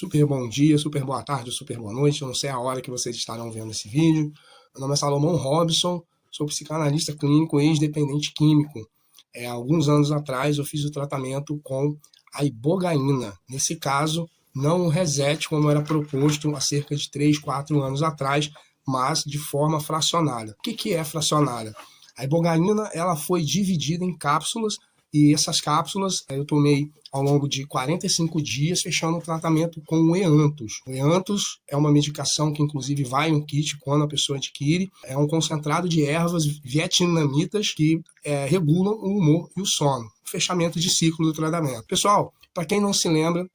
Super bom dia, super boa tarde, super boa noite. Eu não sei a hora que vocês estarão vendo esse vídeo. Meu nome é Salomão Robson, sou psicanalista clínico e ex-dependente químico. Há alguns anos atrás eu fiz o tratamento com a ibogaína. Nesse caso, não o reset como era proposto há cerca de 3, 4 anos atrás, mas de forma fracionada. O que é fracionada? A ibogaína ela foi dividida em cápsulas e essas cápsulas eu tomei ao longo de 45 dias, fechando o tratamento com o Eanthus. O Eanthus é uma medicação que inclusive vai no kit quando a pessoa adquire. É um concentrado de ervas vietnamitas que regulam o humor e o sono. Fechamento de ciclo do tratamento. Pessoal, para quem não se lembra,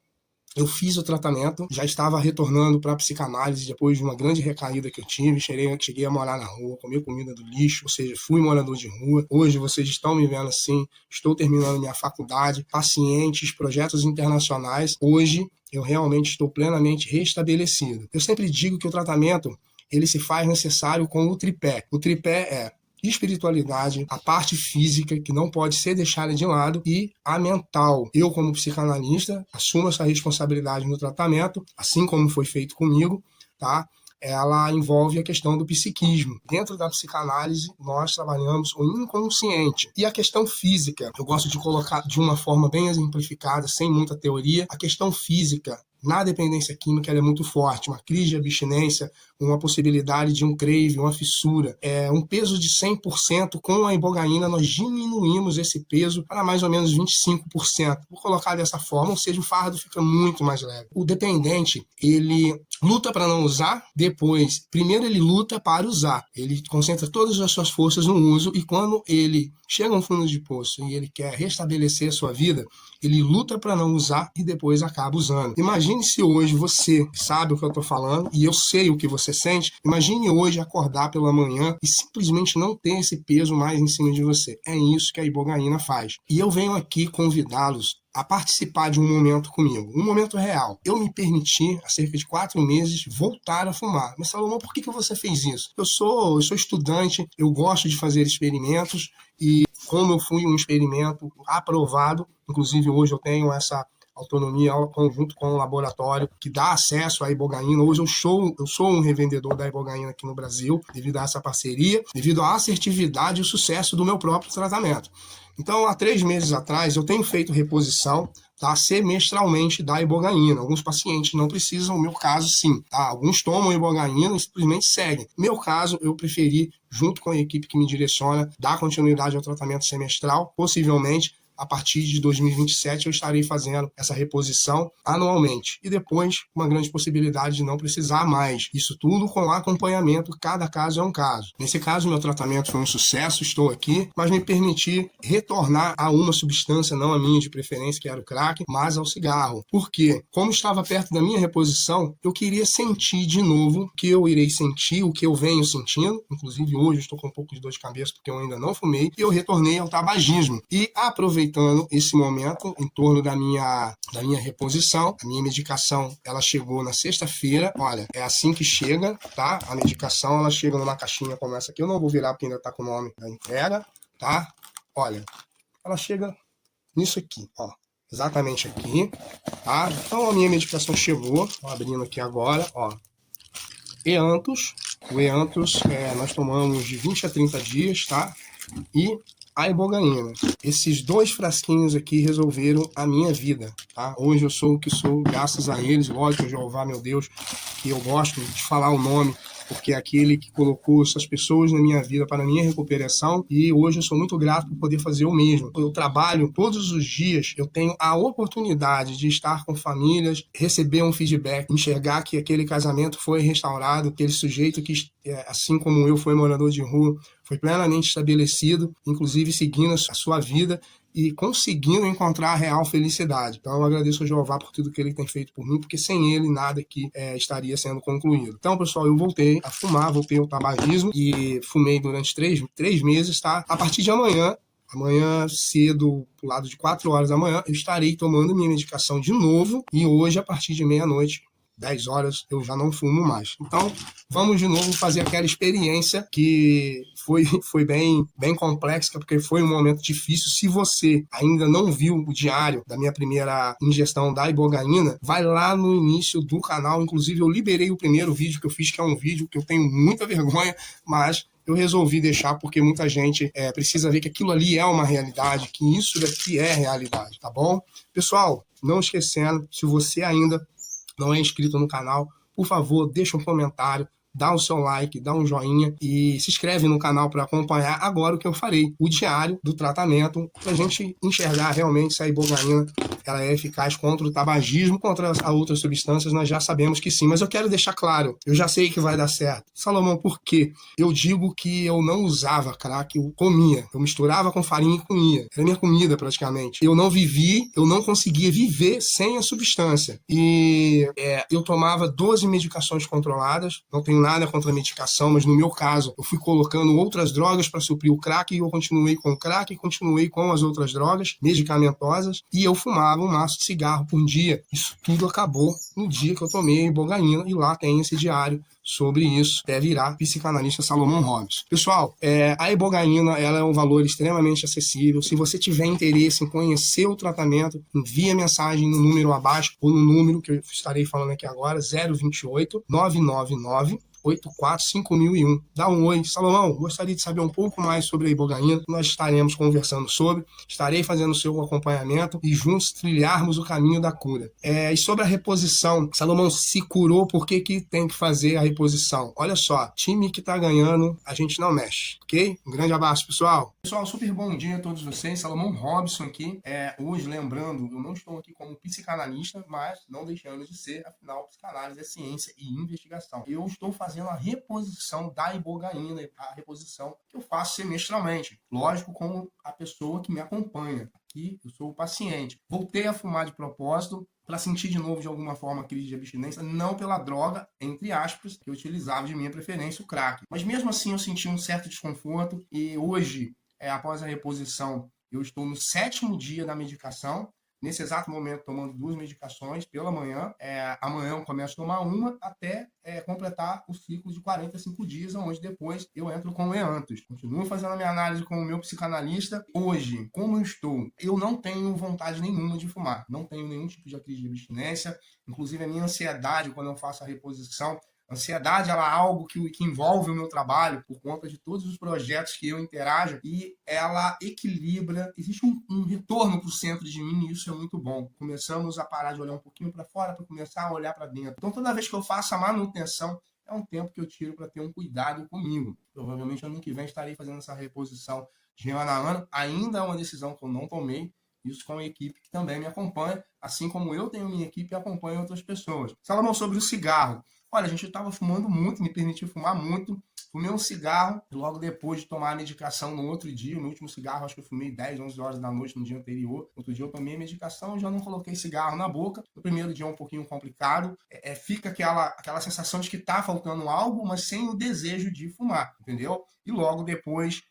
eu fiz o tratamento, já estava retornando para a psicanálise depois de uma grande recaída que eu tive. Cheguei a morar na rua, comer comida do lixo, ou seja, fui morador de rua. Hoje vocês estão me vendo assim, estou terminando minha faculdade, pacientes, projetos internacionais. Hoje eu realmente estou plenamente restabelecido. Eu sempre digo que o tratamento ele se faz necessário com o tripé. O tripé é espiritualidade, a parte física que não pode ser deixada de lado e a mental. Eu, como psicanalista, assumo essa responsabilidade no tratamento, assim como foi feito comigo, tá? Ela envolve a questão do psiquismo. Dentro da psicanálise, nós trabalhamos o inconsciente. E a questão física, eu gosto de colocar de uma forma bem exemplificada, sem muita teoria, a questão física na dependência química ela é muito forte, uma crise de abstinência, uma possibilidade de um crave, uma fissura, um peso de 100%, com a ibogaína nós diminuímos esse peso para mais ou menos 25%. Vou colocar dessa forma, ou seja, o fardo fica muito mais leve. O dependente, ele luta para não usar, primeiro ele luta para usar, ele concentra todas as suas forças no uso e quando ele chega a um fundo de poço e ele quer restabelecer a sua vida, ele luta para não usar e depois acaba usando. Imagine se hoje você sabe o que eu estou falando e eu sei o que você sente. Imagine hoje acordar pela manhã e simplesmente não ter esse peso mais em cima de você. É isso que a ibogaína faz. E eu venho aqui convidá-los a participar de um momento comigo, um momento real. Eu me permiti, há cerca de 4 meses, voltar a fumar. Mas, Salomão, por que você fez isso? Eu sou estudante, eu gosto de fazer experimentos e como eu fui um experimento aprovado, inclusive hoje eu tenho essa autonomia conjunto com o laboratório que dá acesso à ibogaína. Hoje eu sou um revendedor da ibogaína aqui no Brasil, devido a essa parceria, devido à assertividade e o sucesso do meu próprio tratamento. Então, há 3 meses atrás, eu tenho feito reposição, tá, semestralmente da ibogaína. Alguns pacientes não precisam, no meu caso, sim. Tá? Alguns tomam ibogaína e simplesmente seguem. No meu caso, eu preferi, junto com a equipe que me direciona, dar continuidade ao tratamento semestral, possivelmente. A partir de 2027 eu estarei fazendo essa reposição anualmente. E depois, uma grande possibilidade de não precisar mais. Isso tudo com acompanhamento, cada caso é um caso. Nesse caso, meu tratamento foi um sucesso, estou aqui, mas me permiti retornar a uma substância, não a minha de preferência, que era o crack, mas ao cigarro. Por quê? Como estava perto da minha reposição, eu queria sentir de novo o que eu irei sentir, o que eu venho sentindo. Inclusive, hoje eu estou com um pouco de dor de cabeça porque eu ainda não fumei. E eu retornei ao tabagismo. E aproveitando esse momento em torno da minha reposição, a minha medicação ela chegou na sexta-feira. Olha, é assim que chega, tá? A medicação ela chega numa caixinha como essa aqui. Eu não vou virar porque ainda tá com o nome da entrega, tá? Olha, ela chega nisso aqui, ó. Exatamente aqui, tá? Então a minha medicação chegou, tô abrindo aqui agora, ó. Eanthus. O Eanthus nós tomamos de 20 a 30 dias, tá? E a ibogaína. Esses 2 frasquinhos aqui resolveram a minha vida, tá? Hoje eu sou o que sou graças a eles, lógico, Jeová, meu Deus, que eu gosto de falar o nome, porque é aquele que colocou essas pessoas na minha vida para a minha recuperação e hoje eu sou muito grato por poder fazer o mesmo. Eu trabalho todos os dias, eu tenho a oportunidade de estar com famílias, receber um feedback, enxergar que aquele casamento foi restaurado, aquele sujeito que, assim como eu, foi morador de rua, foi plenamente estabelecido, inclusive seguindo a sua vida e conseguindo encontrar a real felicidade. Então eu agradeço ao Jeová por tudo que ele tem feito por mim, porque sem ele nada aqui estaria sendo concluído. Então, pessoal, eu voltei a fumar, voltei ao tabagismo e fumei durante 3 meses, tá? A partir de amanhã cedo, pro lado de 4 horas da manhã, eu estarei tomando minha medicação de novo e hoje, a partir de meia-noite, 10 horas, eu já não fumo mais. Então, vamos de novo fazer aquela experiência que foi bem complexa, porque foi um momento difícil. Se você ainda não viu o diário da minha primeira ingestão da ibogaína, vai lá no início do canal. Inclusive, eu liberei o primeiro vídeo que eu fiz, que é um vídeo que eu tenho muita vergonha, mas eu resolvi deixar porque muita gente precisa ver que aquilo ali é uma realidade, que isso daqui é realidade, tá bom? Pessoal, não esquecendo, se você ainda não é inscrito no canal, por favor, deixa um comentário, dá o seu like, dá um joinha e se inscreve no canal para acompanhar agora o que eu farei, o diário do tratamento, para a gente enxergar realmente se a ibogaína ela é eficaz contra o tabagismo, contra as outras substâncias, nós já sabemos que sim, mas eu quero deixar claro, eu já sei que vai dar certo. Salomão, por quê? Eu digo que eu não usava crack, eu comia, eu misturava com farinha e comia, era minha comida praticamente. Eu não conseguia viver sem a substância. E eu tomava 12 medicações controladas, não tenho nada contra a medicação, mas no meu caso, eu fui colocando outras drogas para suprir o crack e eu continuei com o crack e continuei com as outras drogas medicamentosas e eu fumava um maço de cigarro por dia. Isso tudo acabou no dia que eu tomei a ibogaína e lá tem esse diário sobre isso, até virar psicanalista Salomão Robson. Pessoal, a ibogaína ela é um valor extremamente acessível. Se você tiver interesse em conhecer o tratamento, envie a mensagem no número abaixo ou no número que eu estarei falando aqui agora, 028 999 845001. Dá um oi. Salomão, gostaria de saber um pouco mais sobre a ibogaína. Nós estaremos conversando sobre, estarei fazendo o seu acompanhamento e juntos trilharmos o caminho da cura. E sobre a reposição, Salomão se curou, por que tem que fazer a reposição? Olha só, time que tá ganhando, a gente não mexe, ok? Um grande abraço, pessoal. Pessoal, super bom dia a todos vocês. Salomão Robson aqui. Hoje, lembrando, eu não estou aqui como psicanalista, mas não deixando de ser, afinal, psicanálise é ciência e investigação. Eu estou fazendo a reposição da ibogaína, a reposição que eu faço semestralmente. Lógico, com a pessoa que me acompanha. Aqui eu sou o paciente. Voltei a fumar de propósito para sentir de novo, de alguma forma, a crise de abstinência, não pela droga, entre aspas, que eu utilizava de minha preferência, o crack. Mas mesmo assim eu senti um certo desconforto e hoje, após a reposição, eu estou no 7º dia da medicação. Nesse exato momento, tomando 2 medicações pela manhã. Amanhã eu começo a tomar uma até completar o ciclo de 45 dias, onde depois eu entro com o EANTOS. Continuo fazendo a minha análise com o meu psicanalista. Hoje, como eu estou, eu não tenho vontade nenhuma de fumar. Não tenho nenhum tipo de crise de abstinência. Inclusive, a minha ansiedade, quando eu faço a reposição, ansiedade ela é algo que envolve o meu trabalho por conta de todos os projetos que eu interajo e ela equilibra, existe um retorno para o centro de mim e isso é muito bom. Começamos a parar de olhar um pouquinho para fora para começar a olhar para dentro. Então toda vez que eu faço a manutenção, é um tempo que eu tiro para ter um cuidado comigo. Provavelmente ano que vem estarei fazendo essa reposição de ano a ano. Ainda é uma decisão que eu não tomei. Isso com a equipe que também me acompanha, assim como eu tenho minha equipe e acompanho outras pessoas. Salomão, sobre o cigarro. Olha, a gente estava fumando muito, me permitiu fumar muito. Fumei um cigarro logo depois de tomar a medicação no outro dia. No último cigarro, acho que eu fumei 10, 11 horas da noite no dia anterior. Outro dia eu tomei a medicação e já não coloquei cigarro na boca. No primeiro dia é um pouquinho complicado. Fica aquela sensação de que está faltando algo, mas sem o desejo de fumar, entendeu? E logo depois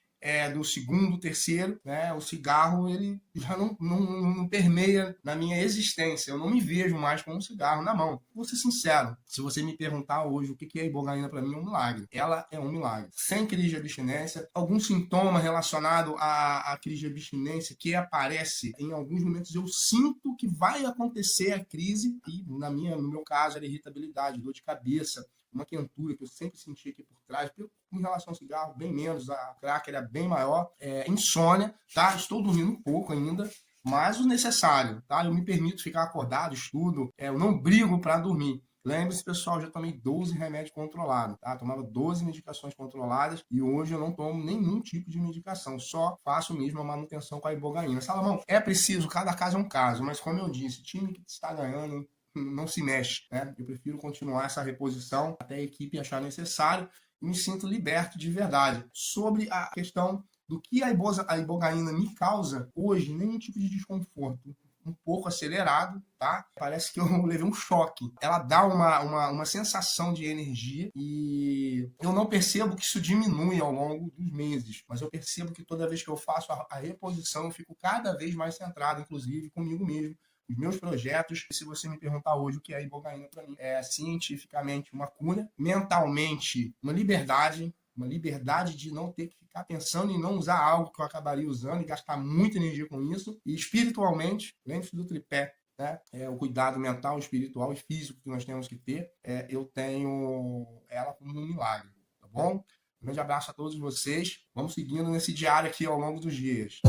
do segundo, terceiro, né, o cigarro ele já não permeia na minha existência. Eu não me vejo mais com um cigarro na mão. Vou ser sincero, se você me perguntar hoje o que é a ibogaína para mim é um milagre. Ela é um milagre. Sem crise de abstinência, algum sintoma relacionado à crise de abstinência que aparece em alguns momentos, eu sinto que vai acontecer a crise e no meu caso era irritabilidade, dor de cabeça, uma quentura que eu sempre senti aqui por trás, em relação ao cigarro, bem menos, a crack era bem maior, insônia, tá? Estou dormindo pouco ainda, mas o necessário, tá? Eu me permito ficar acordado, estudo, eu não brigo para dormir. Lembre-se, pessoal, já tomei 12 remédios controlados, tá? Tomava 12 medicações controladas e hoje eu não tomo nenhum tipo de medicação, só faço mesmo a manutenção com a ibogaína. Salomão, é preciso, cada caso é um caso, mas como eu disse, time que está ganhando não se mexe, né? Eu prefiro continuar essa reposição até a equipe achar necessário e me sinto liberto de verdade. Sobre a questão do que a ibogaína me causa, hoje, nenhum tipo de desconforto. Um pouco acelerado, tá? Parece que eu levei um choque. Ela dá uma sensação de energia e eu não percebo que isso diminui ao longo dos meses, mas eu percebo que toda vez que eu faço a reposição, eu fico cada vez mais centrado, inclusive comigo mesmo, os meus projetos. Se você me perguntar hoje o que é a ibogaína para mim, é cientificamente uma cura, mentalmente uma liberdade, uma liberdade de não ter que ficar pensando em não usar algo que eu acabaria usando e gastar muita energia com isso. E espiritualmente, lembre-se do tripé, né? O cuidado mental, espiritual e físico que nós temos que ter. Eu tenho ela como um milagre, tá bom? Um grande abraço a todos vocês. Vamos seguindo nesse diário aqui ao longo dos dias.